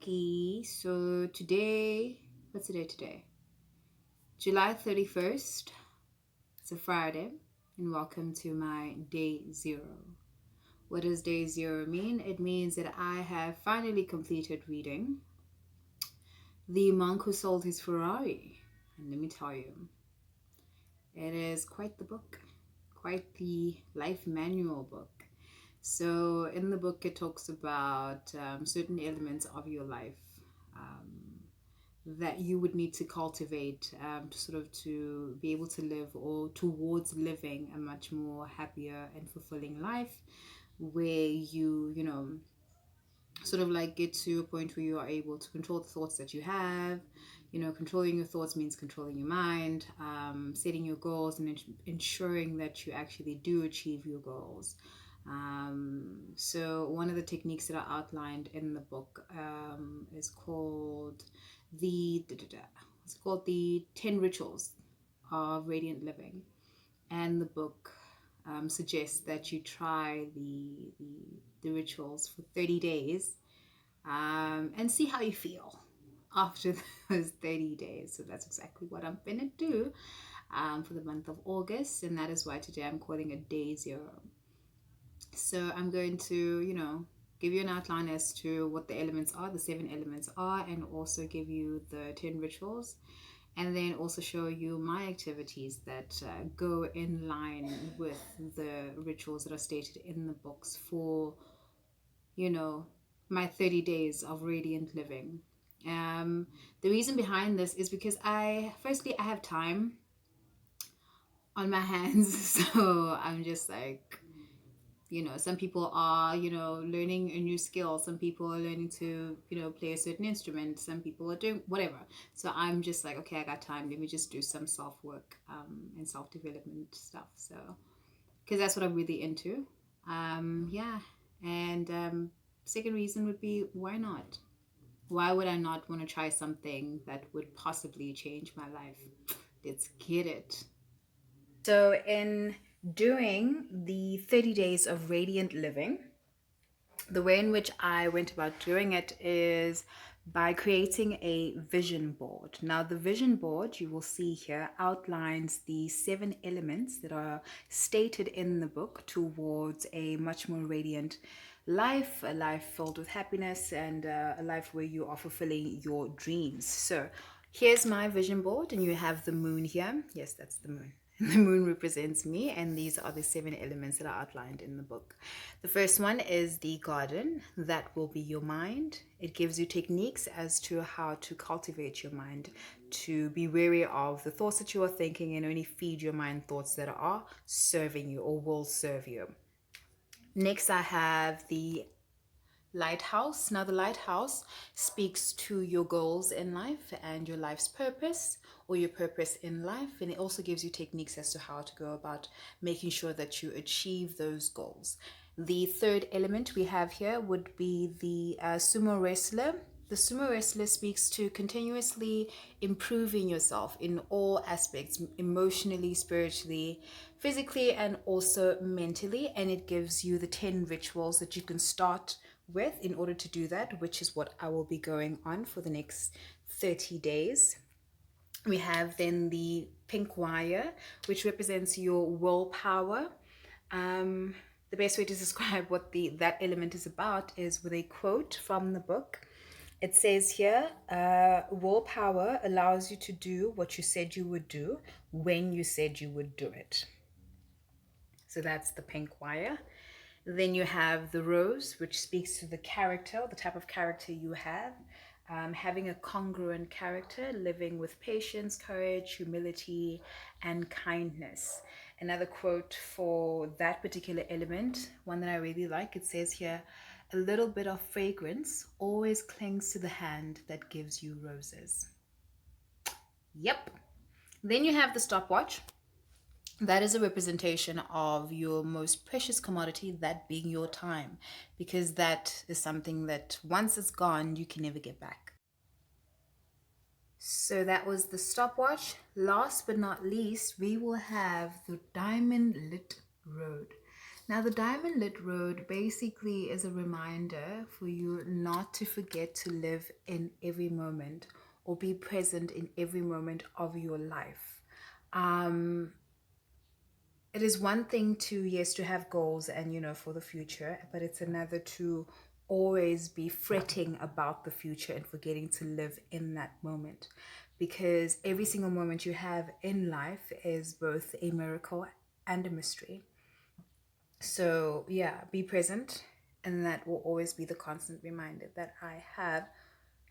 Okay, so today, what's the day today? July 31st. It's a Friday, and welcome to my day zero. What does day zero mean? It means that I have finally completed reading The Monk Who Sold His Ferrari. And let me tell you, it is quite the book, quite the life manual book. So, in the book, it talks about certain elements of your life. That you would need to cultivate to sort of to be able to live or towards living a much more happier and fulfilling life where you sort of like get to a point where you are able to control the thoughts that you have. Controlling your thoughts means controlling your mind, setting your goals, and ensuring that you actually do achieve your goals. So one of the techniques that are outlined in the book is called it's called the 10 rituals of radiant living, and the book suggests that you try the rituals for 30 days and see how you feel after those 30 days. So that's exactly what I'm gonna do for the month of August, and that is why today I'm calling it day zero. So I'm going to, give you an outline as to what the elements are, the 7 elements are, and also give you the 10 rituals, and then also show you my activities that go in line with the rituals that are stated in the books for, you know, my 30 days of radiant living. The reason behind this is because firstly, I have time on my hands, so I'm just like, some people are learning a new skill, some people are learning to play a certain instrument, some people are doing whatever. So I'm just like, okay, I got time, let me just do some self work and self development stuff. So because that's what I'm really into. Yeah. And second reason would be, why not? Why would I not want to try something that would possibly change my life? Let's get it. So, in doing the 30 days of radiant living, the way in which I went about doing it is by creating a vision board. Now, the vision board you will see here outlines the 7 elements that are stated in the book towards a much more radiant life, a life filled with happiness, and a life where you are fulfilling your dreams. So, here's my vision board, and you have the moon here. Yes, that's the moon. The moon represents me, and these are the 7 elements that are outlined in the book. The first one is the garden. That will be your mind. It gives you techniques as to how to cultivate your mind, to be wary of the thoughts that you are thinking and only feed your mind thoughts that are serving you or will serve you. Next, I have the lighthouse. Now, the lighthouse speaks to your goals in life and your life's purpose, or your purpose in life, and it also gives you techniques as to how to go about making sure that you achieve those goals. The third element we have here would be the sumo wrestler. The sumo wrestler speaks to continuously improving yourself in all aspects, emotionally, spiritually, physically, and also mentally. And it gives you the 10 rituals that you can start with in order to do that, which is what I will be going on for the next 30 days. We have then the pink wire, which represents your willpower. The best way to describe what that element is about is with a quote from the book. It says here, willpower allows you to do what you said you would do when you said you would do it. So that's the pink wire. Then you have the rose, which speaks to the character, the type of character you have. Having a congruent character, living with patience, courage, humility, and kindness. Another quote for that particular element, one that I really like, it says here, a little bit of fragrance always clings to the hand that gives you roses. Yep. Then you have the stopwatch. That is a representation of your most precious commodity, that being your time, because that is something that once it's gone, you can never get back. So that was the stopwatch. Last but not least, we will have the diamond lit road. Now, the Diamond Lit Road basically is a reminder for you not to forget to live in every moment or be present in every moment of your life. Um, it is one thing to, yes, to have goals and, for the future, but it's another to always be fretting about the future and forgetting to live in that moment. Because every single moment you have in life is both a miracle and a mystery. So, yeah, be present, and that will always be the constant reminder that I have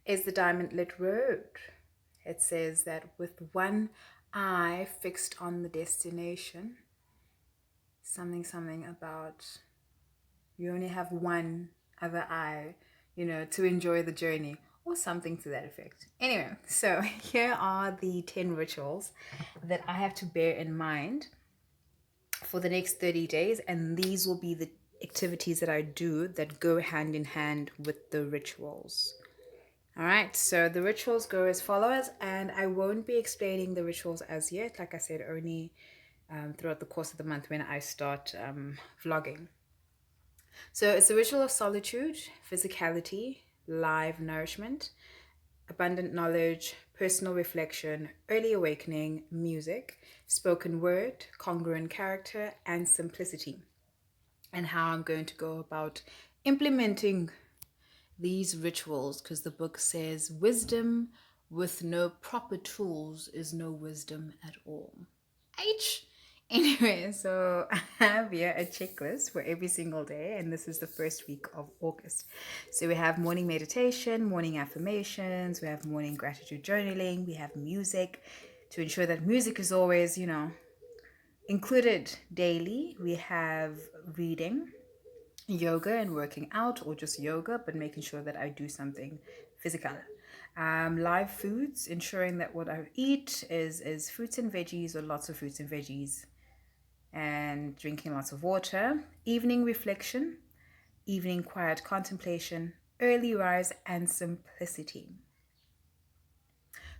is the Diamond Lit Road. It says that with one eye fixed on the destination, something about you only have one other eye, to enjoy the journey, or something to that effect. Anyway, so here are the 10 rituals that I have to bear in mind for the next 30 days, and these will be the activities that I do that go hand in hand with the rituals. All right, so the rituals go as follows, and I won't be explaining the rituals as yet. Like I said, only throughout the course of the month when I start vlogging. So it's a ritual of solitude, physicality, live nourishment, abundant knowledge, personal reflection, early awakening, music, spoken word, congruent character, and simplicity. And how I'm going to go about implementing these rituals, because the book says wisdom with no proper tools is no wisdom at all. H. Anyway, so I have here a checklist for every single day, and this is the first week of August. So we have morning meditation, morning affirmations, we have morning gratitude journaling, we have music to ensure that music is always, included daily. We have reading, yoga and working out, or just yoga, but making sure that I do something physical. Live foods, ensuring that what I eat is fruits and veggies, or lots of fruits and veggies, and drinking lots of water. Evening reflection, evening quiet contemplation, early rise, and simplicity.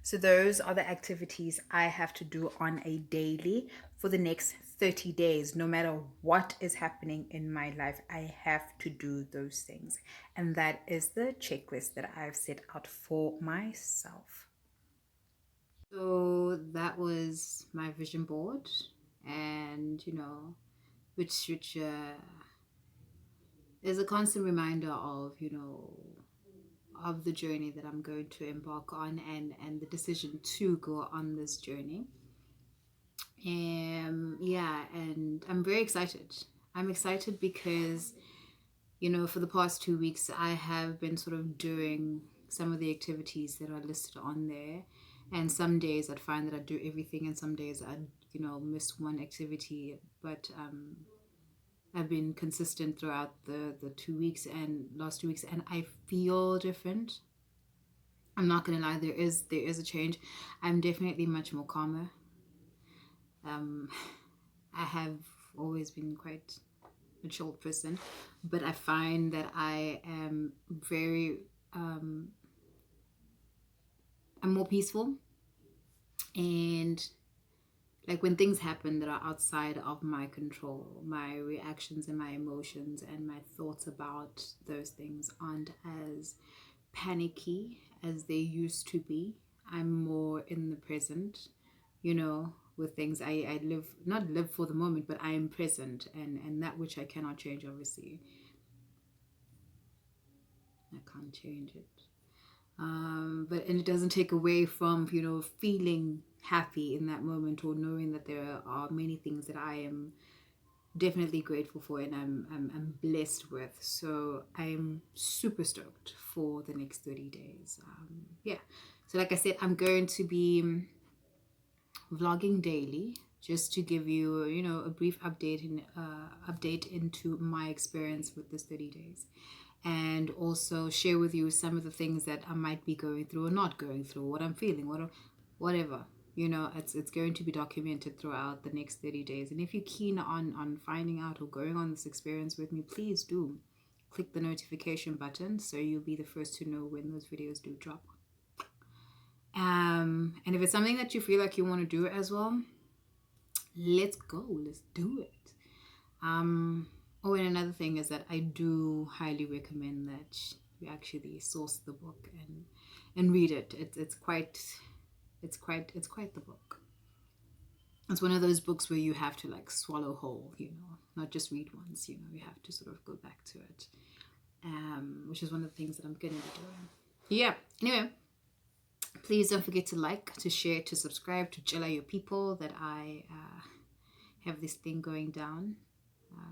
So those are the activities I have to do on a daily for the next 30 days. No matter what is happening in my life, I have to do those things. And that is the checklist that I've set out for myself. So that was my vision board, and which is a constant reminder of of the journey that I'm going to embark on, and the decision to go on this journey. Yeah, and I'm very excited. I'm excited because for the past 2 weeks I have been sort of doing some of the activities that are listed on there, and some days I'd find that I do everything, and some days I'd miss one activity, but I've been consistent throughout the 2 weeks and last 2 weeks, and I feel different. I'm not gonna lie, there is a change. I'm definitely much more calmer. I have always been quite a chilled person, but I find that I am very I'm more peaceful, and like when things happen that are outside of my control, my reactions and my emotions and my thoughts about those things aren't as panicky as they used to be. I'm more in the present, with things. I live, not live for the moment, but I am present, and that which I cannot change, obviously. I can't change it. But and it doesn't take away from feeling happy in that moment, or knowing that there are many things that I am definitely grateful for, and I'm blessed with. So I'm super stoked for the next 30 days. Yeah, so like I said, I'm going to be vlogging daily, just to give you a brief update into my experience with this 30 days, and also share with you some of the things that I might be going through or not going through, what I'm feeling, whatever. It's going to be documented throughout the next 30 days. And if you're keen on finding out or going on this experience with me, please do click the notification button so you'll be the first to know when those videos do drop. And if it's something that you feel like you want to do as well, let's go, let's do it. Oh, and another thing is that I do highly recommend that you actually source the book and read it. It's quite the book. It's one of those books where you have to like swallow whole, not just read once. You have to sort of go back to it, which is one of the things that I'm going to be doing. Yeah. Anyway, please don't forget to like, to share, to subscribe, to tell your people that I have this thing going down.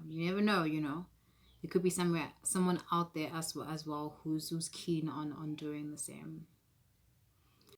You never know, There could be someone out there as well who's keen on doing the same.